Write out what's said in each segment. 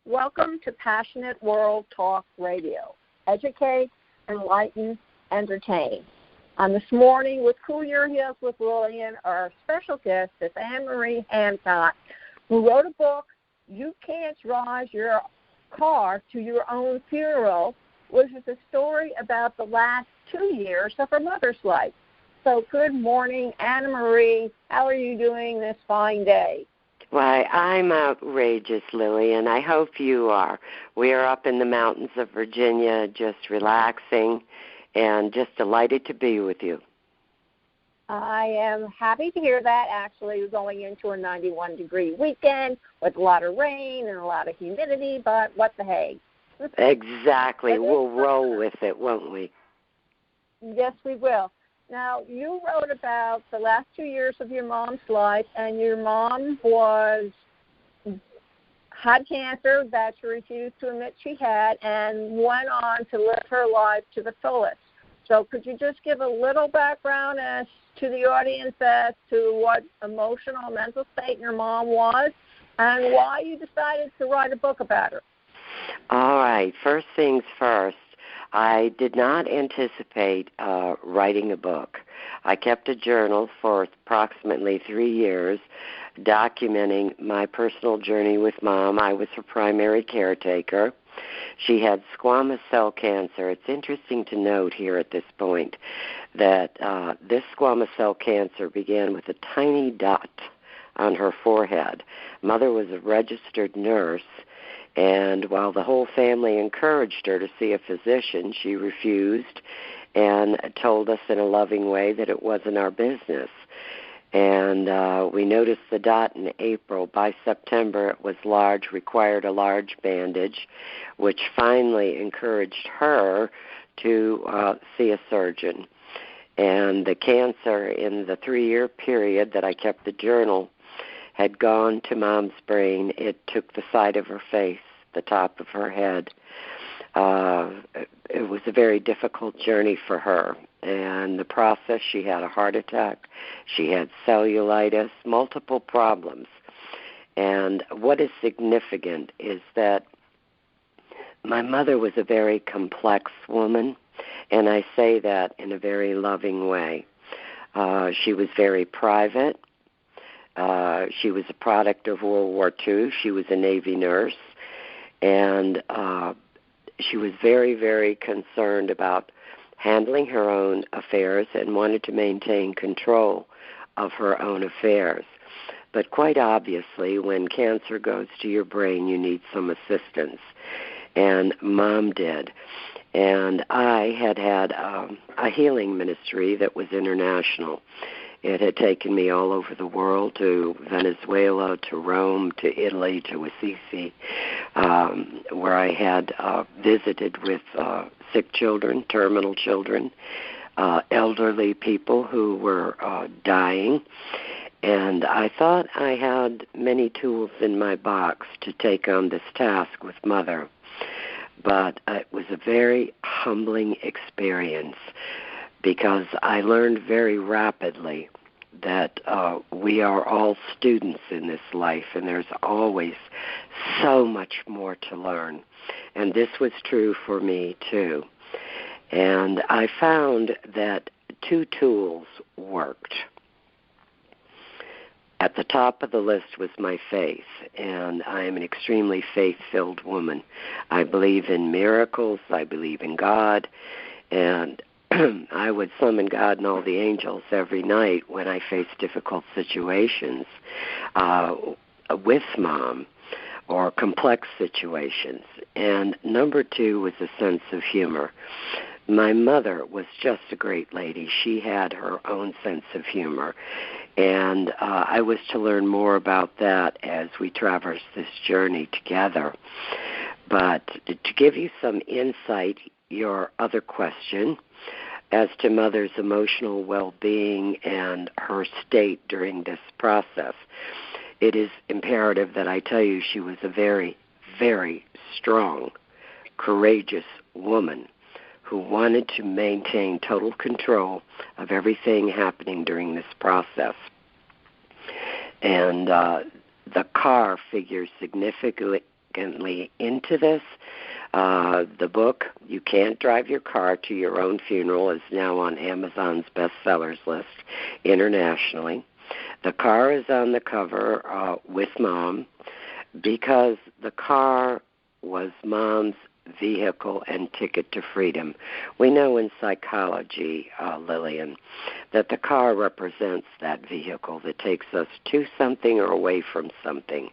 Welcome to Passionate World Talk Radio. Educate, enlighten, entertain. This morning with Cool Your Heels with Lillian, our special guest is Ann Marie Hancock, who wrote a book, You Can't Drive Your Car to Your Own Funeral, which is a story about the last 2 years of her mother's life. So good morning, Anna Marie. How are you doing this fine day? Why, I'm outrageous, Lillian. I hope you are. We are up in the mountains of Virginia just relaxing and just delighted to be with you. I am happy to hear that. Actually, we're going into a 91-degree weekend with a lot of rain and a lot of humidity, but what the hey. Exactly. We'll roll with it, won't we? Yes, we will. Now, you wrote about the last 2 years of your mom's life, and your mom had cancer that she refused to admit she had and went on to live her life to the fullest. So could you just give a little background as to the audience as to what emotional, mental state your mom was and why you decided to write a book about her? All right. First things first. I did not anticipate writing a book. I kept a journal for approximately 3 years documenting my personal journey with Mom. I was her primary caretaker. She had squamous cell cancer. It's interesting to note here at this point that this squamous cell cancer began with a tiny dot on her forehead. Mother was a registered nurse, and while the whole family encouraged her to see a physician, she refused and told us in a loving way that it wasn't our business. And we noticed the dot in April. By September, it was large, required a large bandage, which finally encouraged her to see a surgeon. And the cancer in the 3-year period that I kept the journal had gone to Mom's brain. It took the side of her face, the top of her head. It was a very difficult journey for her. And the process, she had a heart attack. She had cellulitis, multiple problems. And what is significant is that my mother was a very complex woman, and I say that in a very loving way. She was very private. She was a product of World War II. She was a Navy nurse, and she was very, very concerned about handling her own affairs and wanted to maintain control of her own affairs. But quite obviously, when cancer goes to your brain, you need some assistance, and Mom did. And I had a healing ministry that was international. It had taken me all over the world, to Venezuela, to Rome, to Italy, to Assisi, where I had visited with sick children, terminal children, elderly people who were dying. And I thought I had many tools in my box to take on this task with Mother. But it was a very humbling experience, because I learned very rapidly that we are all students in this life, and there's always so much more to learn. And this was true for me, too. And I found that 2 tools worked. At the top of the list was my faith, and I am an extremely faith-filled woman. I believe in miracles. I believe in God, and I would summon God and all the angels every night when I faced difficult situations with Mom or complex situations. And number 2 was a sense of humor. My mother was just a great lady. She had her own sense of humor. And I was to learn more about that as we traverse this journey together. But to give you some insight, your other question as to Mother's emotional well-being and her state during this process, it is imperative that I tell you she was a very, very strong, courageous woman who wanted to maintain total control of everything happening during this process. And the car figures significantly significantly into this. The book, You Can't Drive Your Car to Your Own Funeral, is now on Amazon's bestsellers list internationally. The car is on the cover with Mom because the car was Mom's vehicle and ticket to freedom. We know in psychology, Lillian, that the car represents that vehicle that takes us to something or away from something.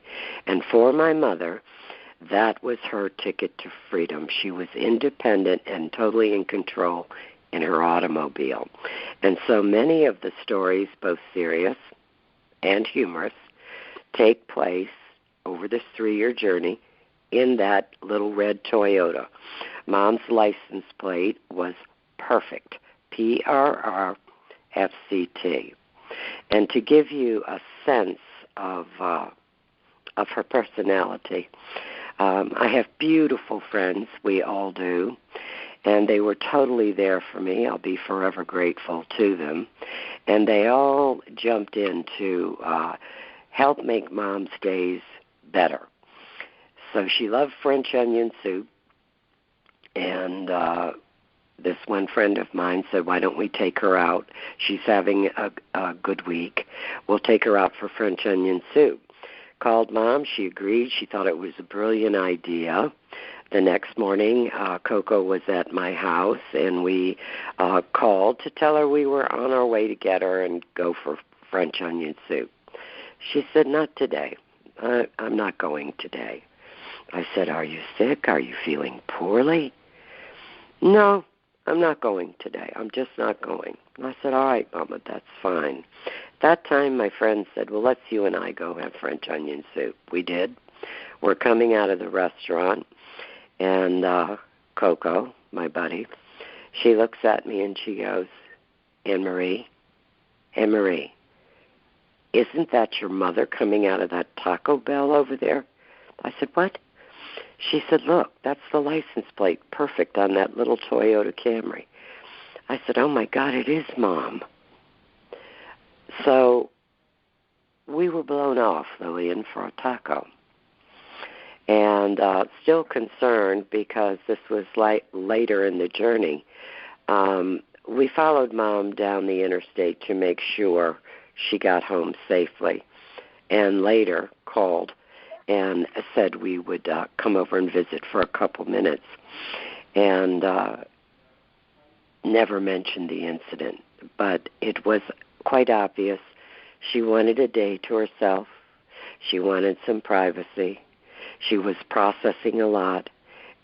And for my mother, that was her ticket to freedom. She was independent and totally in control in her automobile. And so many of the stories, both serious and humorous, take place over this 3-year journey in that little red Toyota. Mom's license plate was perfect, pwrnetworkllc. And to give you a sense of her personality, I have beautiful friends, we all do, and they were totally there for me. I'll be forever grateful to them. And they all jumped in to help make Mom's days better. So she loved French onion soup, and this one friend of mine said, why don't we take her out? She's having a good week. We'll take her out for French onion soup. Called Mom. She agreed. She thought it was a brilliant idea. The next morning, Coco was at my house, and we called to tell her we were on our way to get her and go for French onion soup. She said, not today. I'm not going today. I said, are you sick? Are you feeling poorly? No, I'm not going today. I'm just not going. I said, all right, Mama, that's fine. That time, my friend said, well, let's you and I go have French onion soup. We did. We're coming out of the restaurant, and Coco, my buddy, she looks at me and she goes, Ann Marie, isn't that your mother coming out of that Taco Bell over there? I said, what? She said, look, that's the license plate, perfect on that little Toyota Camry. I said, oh, my God, it is Mom. So we were blown off, Lillian, for a taco. And still concerned because this was later in the journey. We followed Mom down the interstate to make sure she got home safely, and later called and said we would come over and visit for a couple minutes, and never mentioned the incident. But it was quite obvious she wanted a day to herself. She wanted some privacy. She was processing a lot.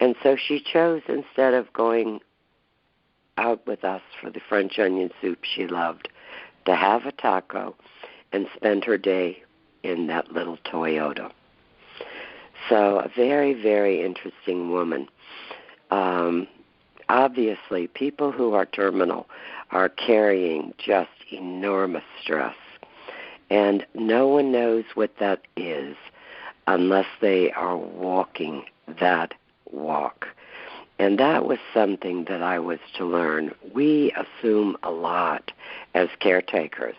And so she chose, instead of going out with us for the French onion soup she loved, to have a taco and spend her day in that little Toyota. So a very, very interesting woman. Obviously, people who are terminal are carrying just enormous stress. And no one knows what that is unless they are walking that walk. And that was something that I was to learn. We assume a lot as caretakers,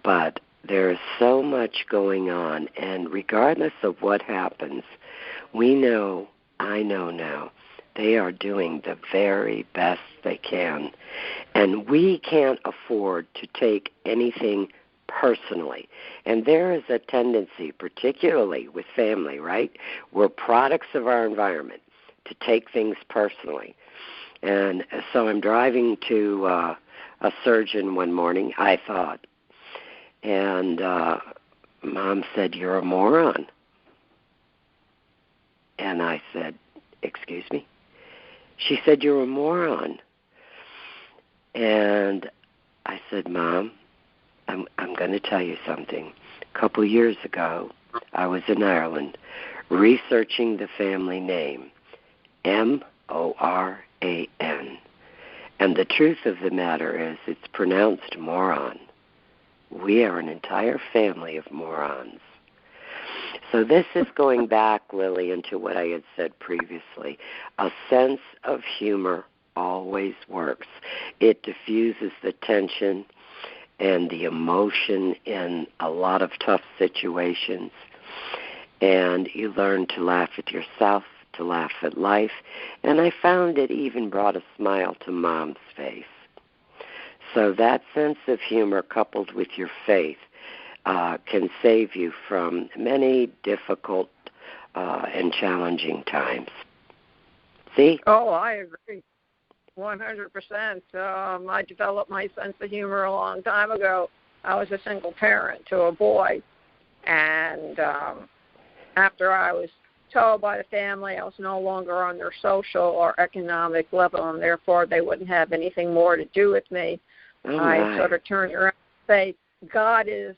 but there is so much going on, and regardless of what happens, we know, I know now, they are doing the very best they can. And we can't afford to take anything personally. And there is a tendency, particularly with family, right? We're products of our environment, to take things personally. And so I'm driving to a surgeon one morning, I thought, and Mom said, you're a moron. And I said, excuse me? She said, you're a moron. And I said, Mom, I'm going to tell you something. A couple years ago, I was in Ireland researching the family name, Moran. And the truth of the matter is it's pronounced moron. We are an entire family of morons. So this is going back, Lillian, to what I had said previously. A sense of humor always works. It diffuses the tension and the emotion in a lot of tough situations. and you learn to laugh at yourself, to laugh at life, and I found it even brought a smile to Mom's face. So that sense of humor coupled with your faith can save you from many difficult and challenging times. See? Oh, I agree. 100%. I developed my sense of humor a long time ago. I was a single parent to a boy, and after I was told by the family I was no longer on their social or economic level, and therefore they wouldn't have anything more to do with me, I sort of turned around and say, God is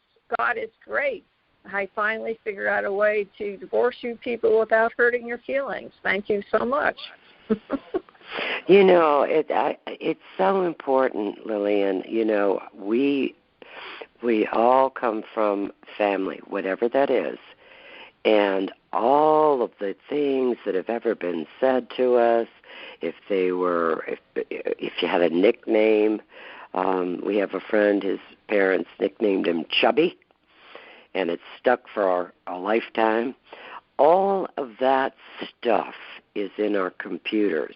great. I finally figured out a way to divorce you people without hurting your feelings. Thank you so much. You know, it's so important, Lillian. You know, we all come from family, whatever that is, and all of the things that have ever been said to us, if you had a nickname, we have a friend, his parents nicknamed him Chubby, and it's stuck for a lifetime. All of that stuff is in our computers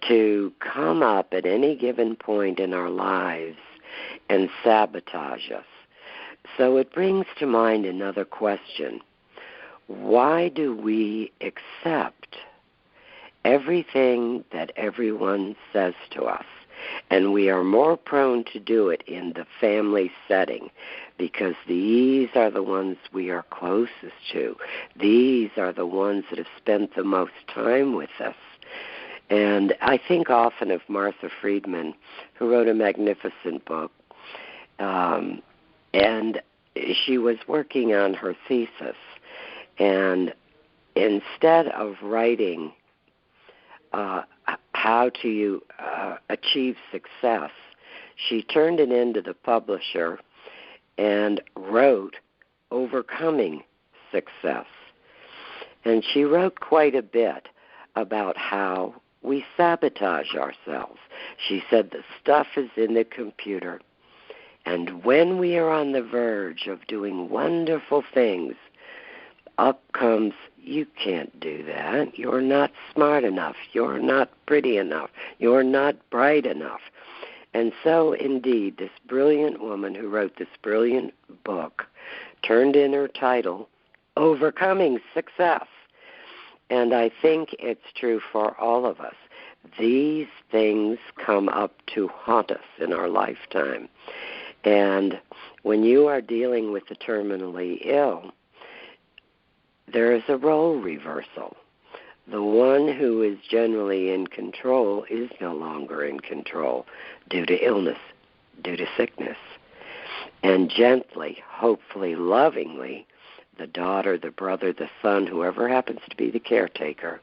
to come up at any given point in our lives and sabotage us. So it brings to mind another question. Why do we accept everything that everyone says to us? And we are more prone to do it in the family setting because these are the ones we are closest to. These are the ones that have spent the most time with us. And I think often of Martha Friedman, who wrote a magnificent book, and she was working on her thesis. And instead of writing how to achieve success, she turned it into the publisher and wrote Overcoming Success. And she wrote quite a bit about how we sabotage ourselves. She said the stuff is in the computer, and when we are on the verge of doing wonderful things, up comes, you can't do that. You're not smart enough. You're not pretty enough. You're not bright enough. And so, indeed, this brilliant woman who wrote this brilliant book turned in her title, Overcoming Success. And I think it's true for all of us. These things come up to haunt us in our lifetime. And when you are dealing with the terminally ill, there is a role reversal. The one who is generally in control is no longer in control due to illness, due to sickness. And gently, hopefully, lovingly, the daughter, the brother, the son, whoever happens to be the caretaker,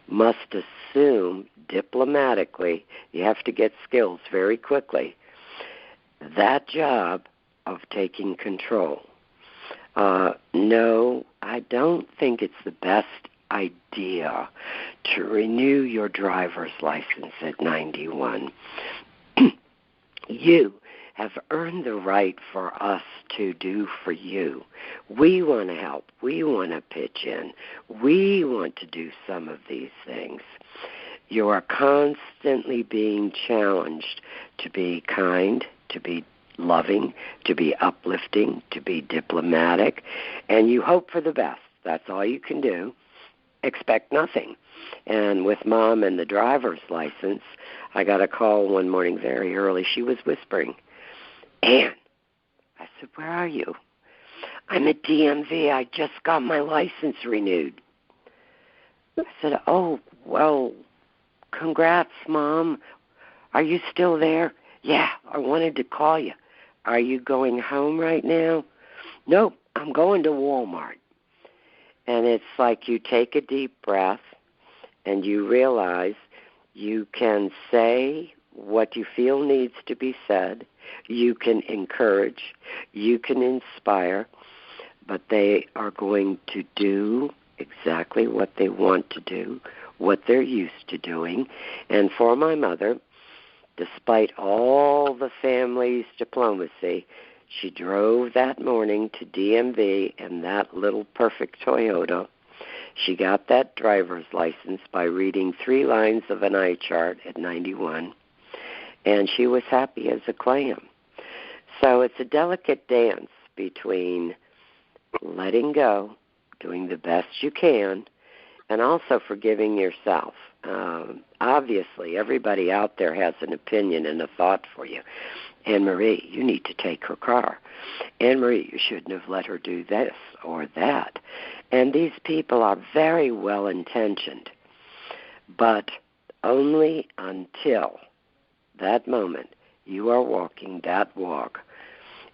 must assume diplomatically, you have to get skills very quickly, that job of taking control. No, I don't think it's the best idea to renew your driver's license at 91. You have earned the right for us to do for you. We want to help. We want to pitch in. We want to do some of these things. You are constantly being challenged to be kind, to be loving, to be uplifting, to be diplomatic, and you hope for the best. That's all you can do. Expect nothing. And with Mom and the driver's license, I got a call one morning very early. She was whispering, Ann. I said, where are you? I'm at DMV. I just got my license renewed. I said, oh, well, congrats, Mom. Are you still there? Yeah, I wanted to call you. Are you going home right now? Nope, I'm going to Walmart. And it's like you take a deep breath and you realize you can say what you feel needs to be said. You can encourage. You can inspire. But they are going to do exactly what they want to do, what they're used to doing. And for my mother, despite all the family's diplomacy, She drove that morning to DMV in that little perfect Toyota. She got that driver's license by reading 3 lines of an eye chart at 91, and she was happy as a clam. So it's a delicate dance between letting go, doing the best you can, and also forgiving yourself. Obviously, everybody out there has an opinion and a thought for you. Ann Marie, you need to take her car. Ann Marie, you shouldn't have let her do this or that. And these people are very well-intentioned, but only until that moment you are walking that walk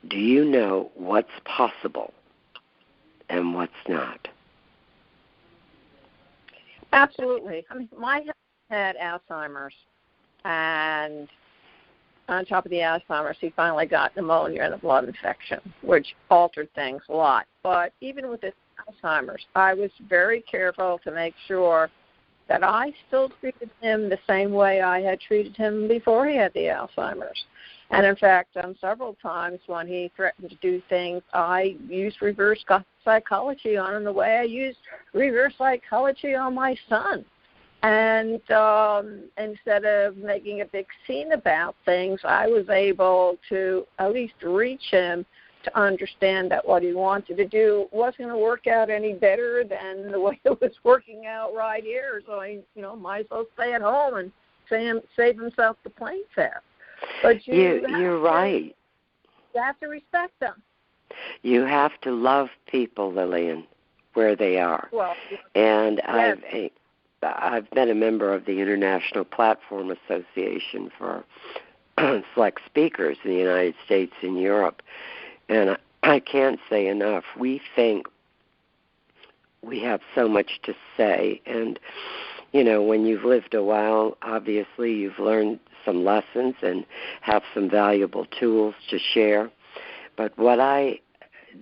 do you know what's possible and what's not. Absolutely. I mean, my husband had Alzheimer's, and on top of the Alzheimer's, he finally got pneumonia and a blood infection, which altered things a lot. But even with his Alzheimer's, I was very careful to make sure that I still treated him the same way I had treated him before he had the Alzheimer's. And, in fact, several times when he threatened to do things, I used reverse psychology on him the way I used reverse psychology on my son. And instead of making a big scene about things, I was able to at least reach him to understand that what he wanted to do wasn't going to work out any better than the way it was working out right here. So he, might as well stay at home and save himself the plane fare. But you're right. You have to respect them. You have to love people, Lillian, where they are. Well, and yes. I've been a member of the International Platform Association for Select Speakers in the United States and Europe. And I can't say enough. We think we have so much to say. And, when you've lived a while, obviously you've learned some lessons and have some valuable tools to share. But what I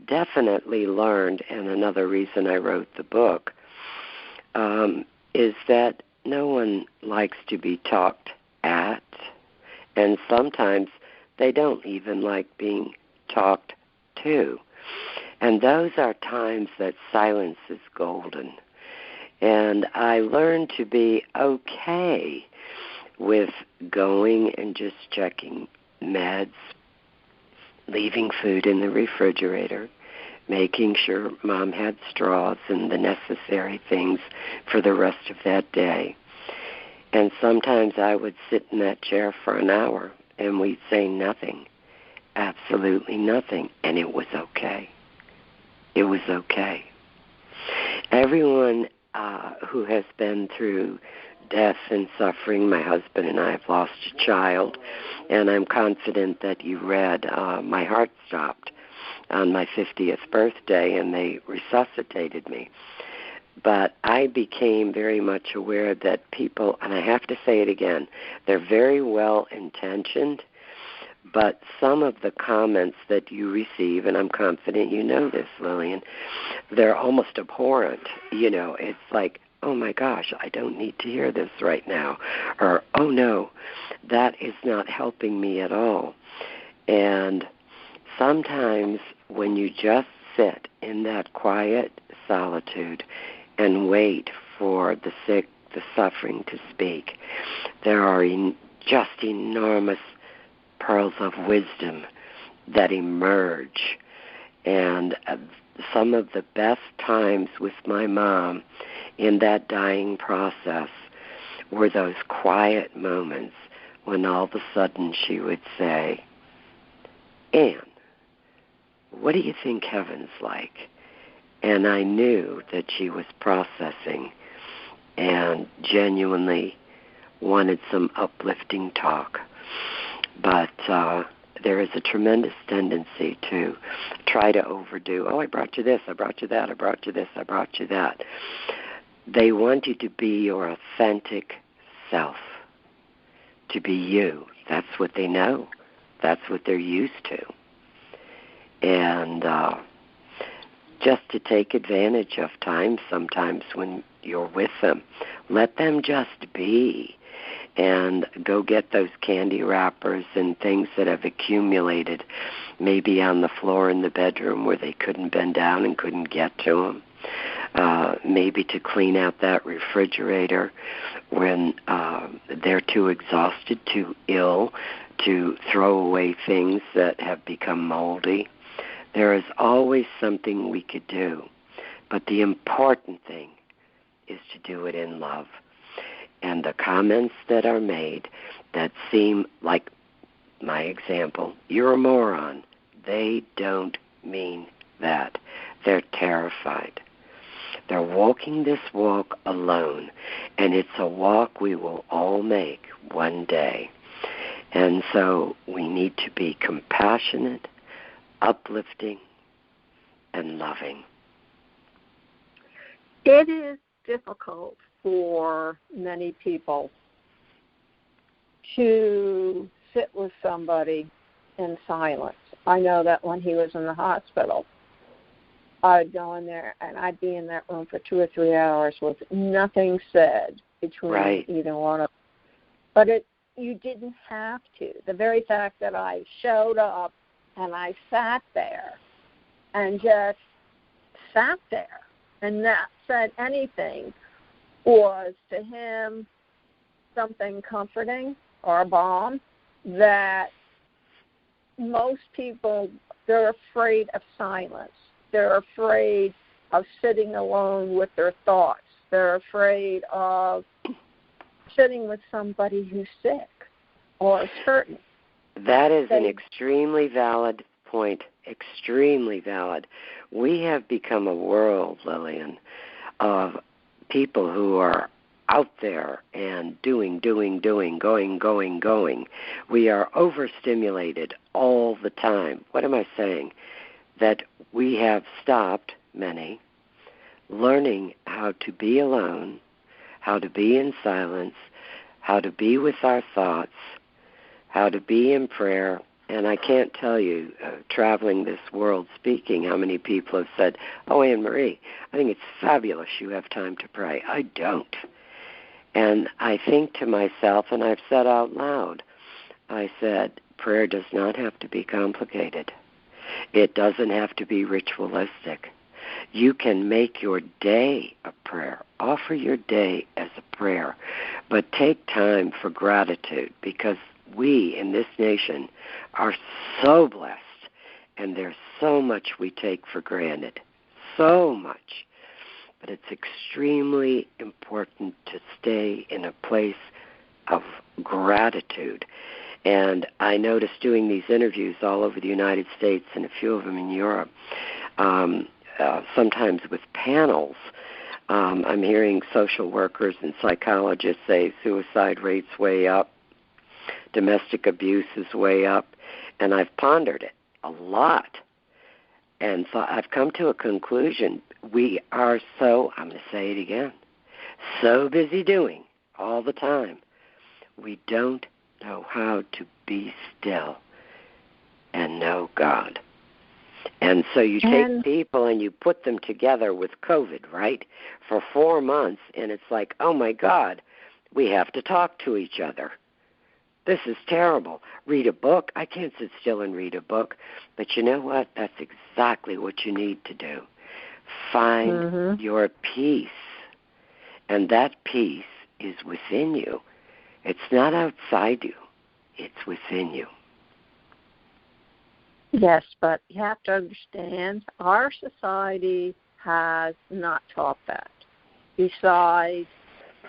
definitely learned, and another reason I wrote the book, is that no one likes to be talked at, and sometimes they don't even like being talked to. And those are times that silence is golden. And I learned to be okay with going and just checking meds, leaving food in the refrigerator, making sure Mom had straws and the necessary things for the rest of that day. And sometimes I would sit in that chair for an hour and we'd say nothing, absolutely nothing, and it was okay. It was okay. Everyone who has been through death and suffering, my husband and I have lost a child, and I'm confident that you read My Heart Stopped on my 50th birthday, and they resuscitated me. But I became very much aware that people, and I have to say it again, they're very well-intentioned, but some of the comments that you receive, and I'm confident you know this, Lillian, they're almost abhorrent. It's like, oh my gosh, I don't need to hear this right now. Or, oh no, that is not helping me at all. And sometimes when you just sit in that quiet solitude and wait for the sick, the suffering to speak, there are just enormous pearls of wisdom that emerge. And some of the best times with my mom in that dying process were those quiet moments when all of a sudden she would say, Ann, what do you think heaven's like? And I knew that she was processing and genuinely wanted some uplifting talk. But there is a tremendous tendency to try to overdo, I brought you this, I brought you that, I brought you this, I brought you that. They want you to be your authentic self, to be you. That's what they know. That's what they're used to. And just to take advantage of times sometimes when you're with them. Let them just be. And go get those candy wrappers and things that have accumulated maybe on the floor in the bedroom where they couldn't bend down and couldn't get to them. Maybe to clean out that refrigerator when they're too exhausted, too ill to throw away things that have become moldy. There is always something we could do, but the important thing is to do it in love. And the comments that are made that seem like my example, you're a moron, they don't mean that. They're terrified. They're walking this walk alone, and it's a walk we will all make one day. And so we need to be compassionate, uplifting, and loving. It is difficult for many people to sit with somebody in silence. I know that when he was in the hospital, I'd go in there and I'd be in that room for 2 or 3 hours with nothing said between either one of them. But you didn't have to. The very fact that I showed up and I sat there and just sat there and not said anything was to him something comforting or a balm that most people, they're afraid of silence. They're afraid of sitting alone with their thoughts. They're afraid of sitting with somebody who's sick or is hurting. That is an extremely valid point, extremely valid. We have become a world, Lillian, of people who are out there and doing, going. We are overstimulated all the time. What am I saying? That we have stopped, many, learning how to be alone, how to be in silence, how to be with our thoughts, how to be in prayer. And I can't tell you, traveling this world speaking, how many people have said, oh, Ann Marie, I think it's fabulous you have time to pray. I don't. And I think to myself, and I've said out loud, I said, prayer does not have to be complicated. It doesn't have to be ritualistic. You can make your day a prayer. Offer your day as a prayer. But take time for gratitude, because we in this nation are so blessed, and there's so much we take for granted. So much. But it's extremely important to stay in a place of gratitude. And I noticed doing these interviews all over the United States and a few of them in Europe, sometimes with panels, I'm hearing social workers and psychologists say suicide rates way up, domestic abuse is way up, and I've pondered it a lot. And so I've come to a conclusion. We are so, I'm going to say it again, so busy doing all the time, we don't know how to be still and know God. And so you take people and you put them together with COVID, right, for 4 months, and it's like, oh, my God, we have to talk to each other. This is terrible. Read a book. I can't sit still and read a book. But you know what? That's exactly what you need to do. Find your peace. And that peace is within you. It's not outside you. It's within you. Yes, but you have to understand our society has not taught that. Besides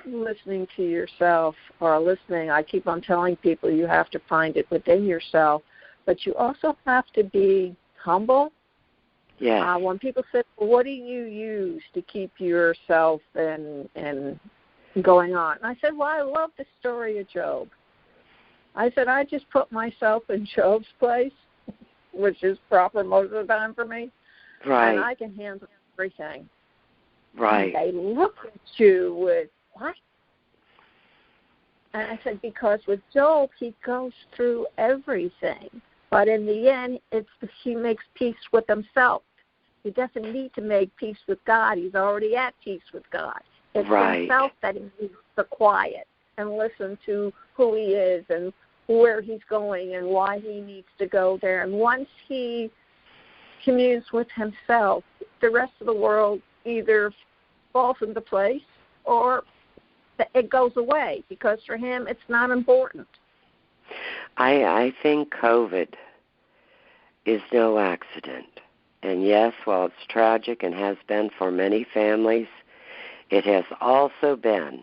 listening to yourself or listening, I keep on telling people you have to find it within yourself, but you also have to be humble. Yeah. When people say, well, what do you use to keep yourself and going on? And I said, well, I love the story of Job. I said, I just put myself in Job's place, which is proper most of the time for me. Right. And I can handle everything. Right. And they look at you with, what? And I said, because with Job, he goes through everything. But in the end, he makes peace with himself. He doesn't need to make peace with God. He's already at peace with God. It's right. himself that he needs to quiet and listen to who he is and where he's going and why he needs to go there. And once he communes with himself, the rest of the world either falls into place or it goes away, because for him it's not important. I think COVID is no accident. And yes, while it's tragic and has been for many families, it has also been,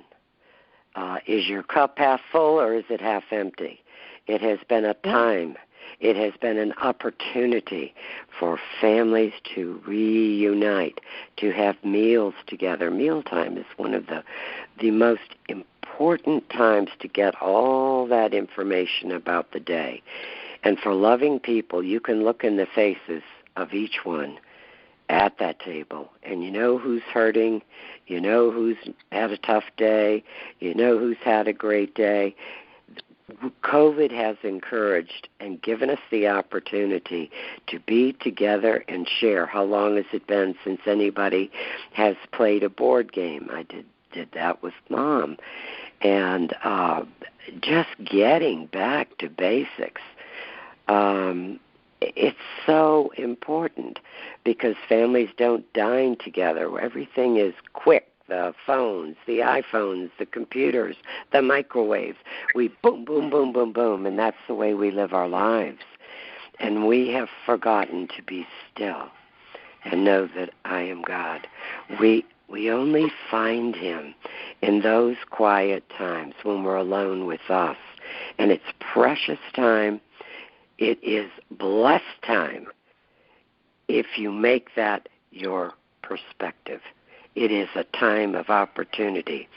is your cup half full or is it half empty? It has been a time, it has been an opportunity for families to reunite, to have meals together. Mealtime is one of the most important times to get all that information about the day. And for loving people, you can look in the faces of each one at that table, and you know who's hurting, you know who's had a tough day, you know who's had a great day. COVID has encouraged and given us the opportunity to be together and share. How long has it been since anybody has played a board game? I did that with Mom. And just getting back to basics. It's so important because families don't dine together. Everything is quick. The phones, the iPhones, the computers, the microwaves. We boom, boom, boom, boom, boom, and that's the way we live our lives. And we have forgotten to be still and know that I am God. We only find him in those quiet times when we're alone with us. And it's precious time. It is blessed time if you make that your perspective. It is a time of opportunity.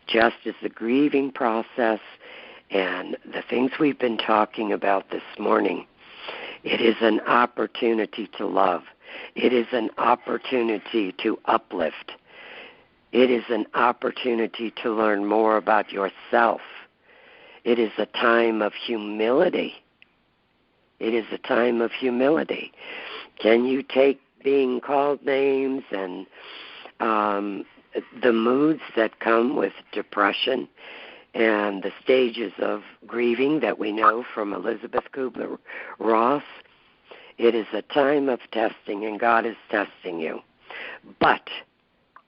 Just as the grieving process and the things we've been talking about this morning, it is an opportunity to love. It is an opportunity to uplift. It is an opportunity to learn more about yourself. It is a time of humility. It is a time of humility. Can you take being called names and the moods that come with depression and the stages of grieving that we know from Elizabeth Kubler-Ross? It is a time of testing, and God is testing you. But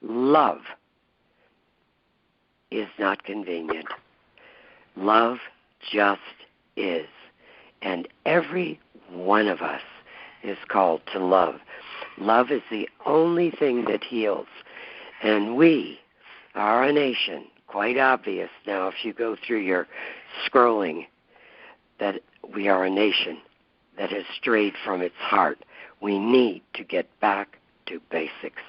love is not convenient. Love just is. And every one of us is called to love. Love is the only thing that heals. And we are a nation, quite obvious now if you go through your scrolling, that we are a nation that has strayed from its heart. We need to get back to basics.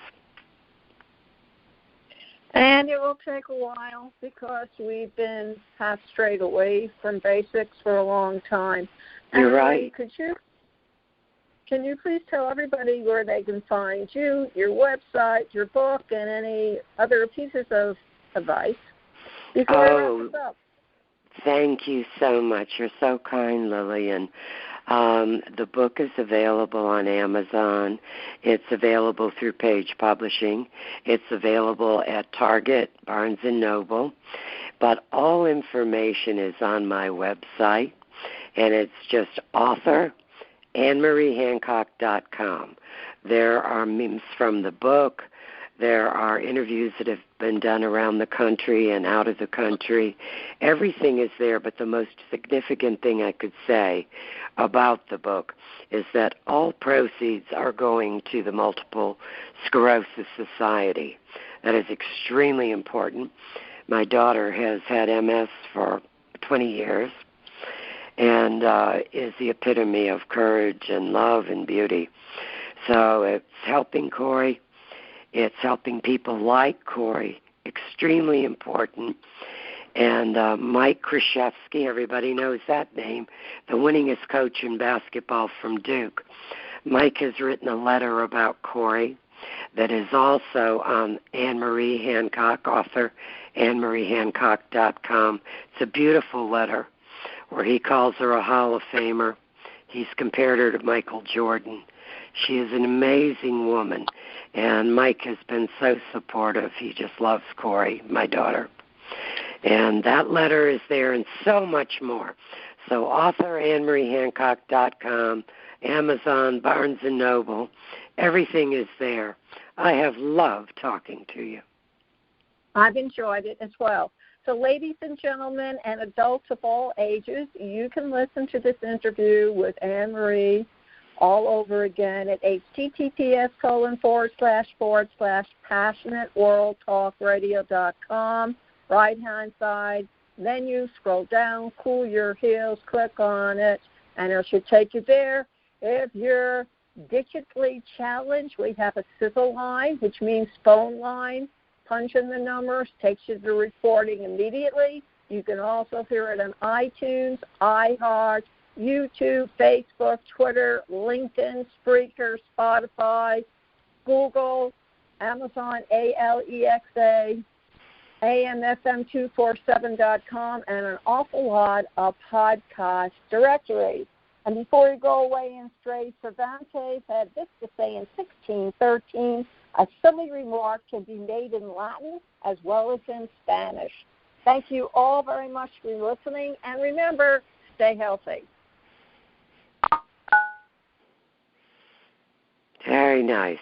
And it will take a while because we've been half strayed away from basics for a long time. You're right. Can you please tell everybody where they can find you, your website, your book, and any other pieces of advice before I wrap this up? Thank you so much. You're so kind, Lillian. The book is available on Amazon. It's available through Page Publishing. It's available at Target, Barnes & Noble. But all information is on my website, and it's just author AnnMarieHancock.com. There are memes from the book. There are interviews that have been done around the country and out of the country. Everything is there, but the most significant thing I could say about the book is that all proceeds are going to the Multiple Sclerosis Society. That is extremely important. My daughter has had MS for 20 years and is the epitome of courage and love and beauty. So it's helping Corey. It's helping people like Corey, extremely important. And Mike Krzyzewski, everybody knows that name, the winningest coach in basketball from Duke. Mike has written a letter about Corey that is also on Ann Marie Hancock, author, AnnMarieHancock.com. It's a beautiful letter where he calls her a Hall of Famer. He's compared her to Michael Jordan. She is an amazing woman, and Mike has been so supportive. He just loves Corey, my daughter. And that letter is there and so much more. So author AnnMarieHancock.com, Amazon, Barnes & Noble, everything is there. I have loved talking to you. I've enjoyed it as well. So ladies and gentlemen and adults of all ages, you can listen to this interview with Ann Marie all over again at https://passionateworldtalkradio.com. Right-hand side, menu, scroll down, Cool Your Heels, click on it, and it should take you there. If you're digitally challenged, we have a civil line, which means phone line. Punch in the numbers, takes you to the recording immediately. You can also hear it on iTunes, iHeart, YouTube, Facebook, Twitter, LinkedIn, Spreaker, Spotify, Google, Amazon, ALEXA, AMFM247.com, and an awful lot of podcast directories. And before you go away and stray, Cervantes had this to say in 1613, a silly remark can be made in Latin as well as in Spanish. Thank you all very much for listening, and remember, stay healthy. Very nice.